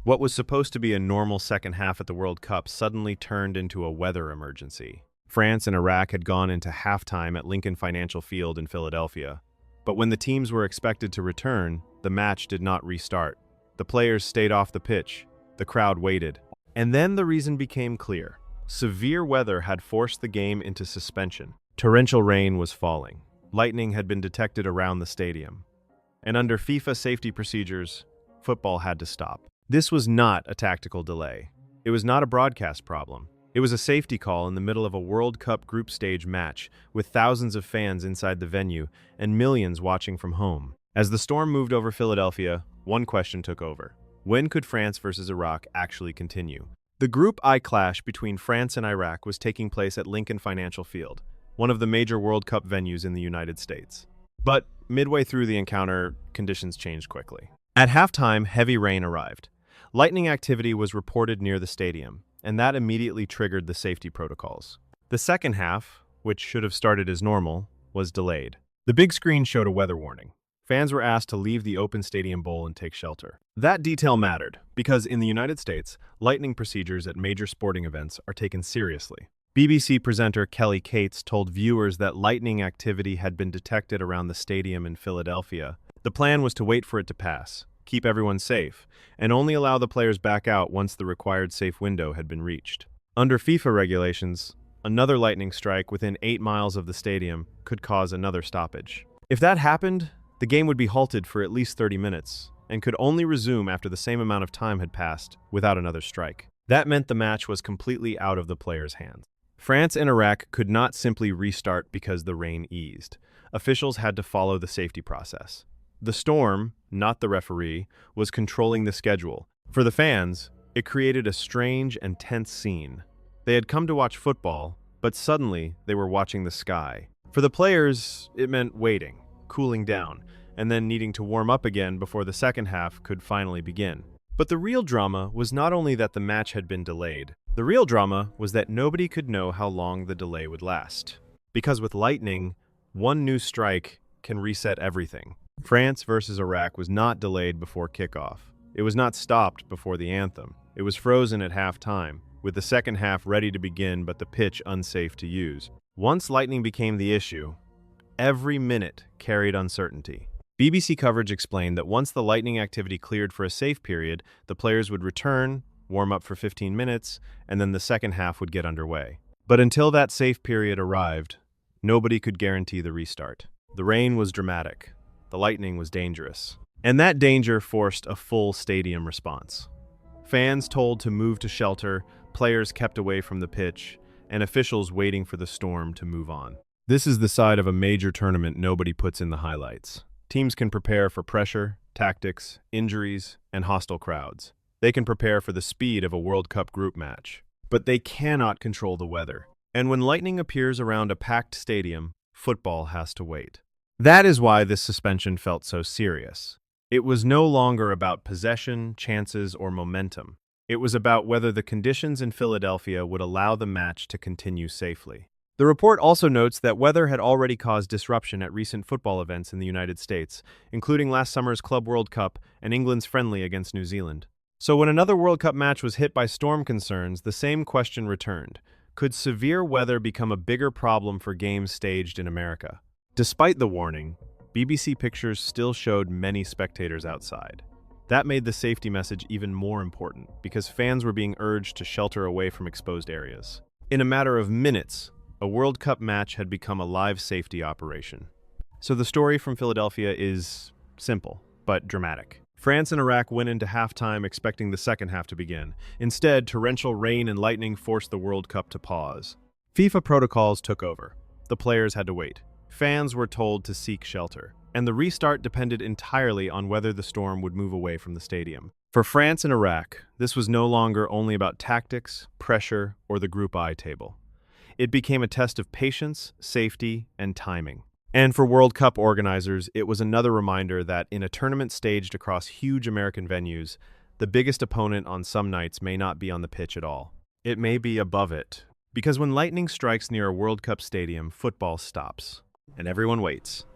What was supposed to be a normal second half at the World Cup suddenly turned into a weather emergency. France and Iraq had gone into halftime at Lincoln Financial Field in Philadelphia. But when the teams were expected to return, the match did not restart. The players stayed off the pitch. The crowd waited. And then the reason became clear. Severe weather had forced the game into suspension. Torrential rain was falling. Lightning had been detected around the stadium. And under FIFA safety procedures, football had to stop. This was not a tactical delay. It was not a broadcast problem. It was a safety call in the middle of a World Cup group stage match with thousands of fans inside the venue and millions watching from home. As the storm moved over Philadelphia, one question took over. When could France versus Iraq actually continue? The Group I clash between France and Iraq was taking place at Lincoln Financial Field, one of the major World Cup venues in the United States. But midway through the encounter, conditions changed quickly. At halftime, heavy rain arrived. Lightning activity was reported near the stadium, and that immediately triggered the safety protocols. The second half, which should have started as normal, was delayed. The big screen showed a weather warning. Fans were asked to leave the open stadium bowl and take shelter. That detail mattered, because in the United States, lightning procedures at major sporting events are taken seriously. BBC presenter Kelly Cates told viewers that lightning activity had been detected around the stadium in Philadelphia. The plan was to wait for it to pass, keep everyone safe, and only allow the players back out once the required safe window had been reached. Under FIFA regulations, another lightning strike within 8 miles of the stadium could cause another stoppage. If that happened, the game would be halted for at least 30 minutes and could only resume after the same amount of time had passed without another strike. That meant the match was completely out of the players' hands. France and Iraq could not simply restart because the rain eased. Officials had to follow the safety process. The storm, not the referee, was controlling the schedule. For the fans, it created a strange and tense scene. They had come to watch football, but suddenly they were watching the sky. For the players, it meant waiting, cooling down, and then needing to warm up again before the second half could finally begin. But the real drama was not only that the match had been delayed. The real drama was that nobody could know how long the delay would last. Because with lightning, one new strike can reset everything. France versus Iraq was not delayed before kickoff. It was not stopped before the anthem. It was frozen at halftime, with the second half ready to begin but the pitch unsafe to use. Once lightning became the issue, every minute carried uncertainty. BBC coverage explained that once the lightning activity cleared for a safe period, the players would return, warm up for 15 minutes, and then the second half would get underway. But until that safe period arrived, nobody could guarantee the restart. The rain was dramatic. The lightning was dangerous. And that danger forced a full stadium response. Fans told to move to shelter, players kept away from the pitch, and officials waiting for the storm to move on. This is the side of a major tournament nobody puts in the highlights. Teams can prepare for pressure, tactics, injuries, and hostile crowds. They can prepare for the speed of a World Cup group match. But they cannot control the weather. And when lightning appears around a packed stadium, football has to wait. That is why this suspension felt so serious. It was no longer about possession, chances, or momentum. It was about whether the conditions in Philadelphia would allow the match to continue safely. The report also notes that weather had already caused disruption at recent football events in the United States, including last summer's Club World Cup and England's friendly against New Zealand. So when another World Cup match was hit by storm concerns, the same question returned. Could severe weather become a bigger problem for games staged in America? Despite the warning, BBC pictures still showed many spectators outside. That made the safety message even more important, because fans were being urged to shelter away from exposed areas. In a matter of minutes, a World Cup match had become a live safety operation. So the story from Philadelphia is simple, but dramatic. France and Iraq went into halftime expecting the second half to begin. Instead, torrential rain and lightning forced the World Cup to pause. FIFA protocols took over. The players had to wait. Fans were told to seek shelter, and the restart depended entirely on whether the storm would move away from the stadium. For France and Iraq, this was no longer only about tactics, pressure, or the Group I table. It became a test of patience, safety, and timing. And for World Cup organizers, it was another reminder that in a tournament staged across huge American venues, the biggest opponent on some nights may not be on the pitch at all. It may be above it. Because when lightning strikes near a World Cup stadium, football stops. And everyone waits.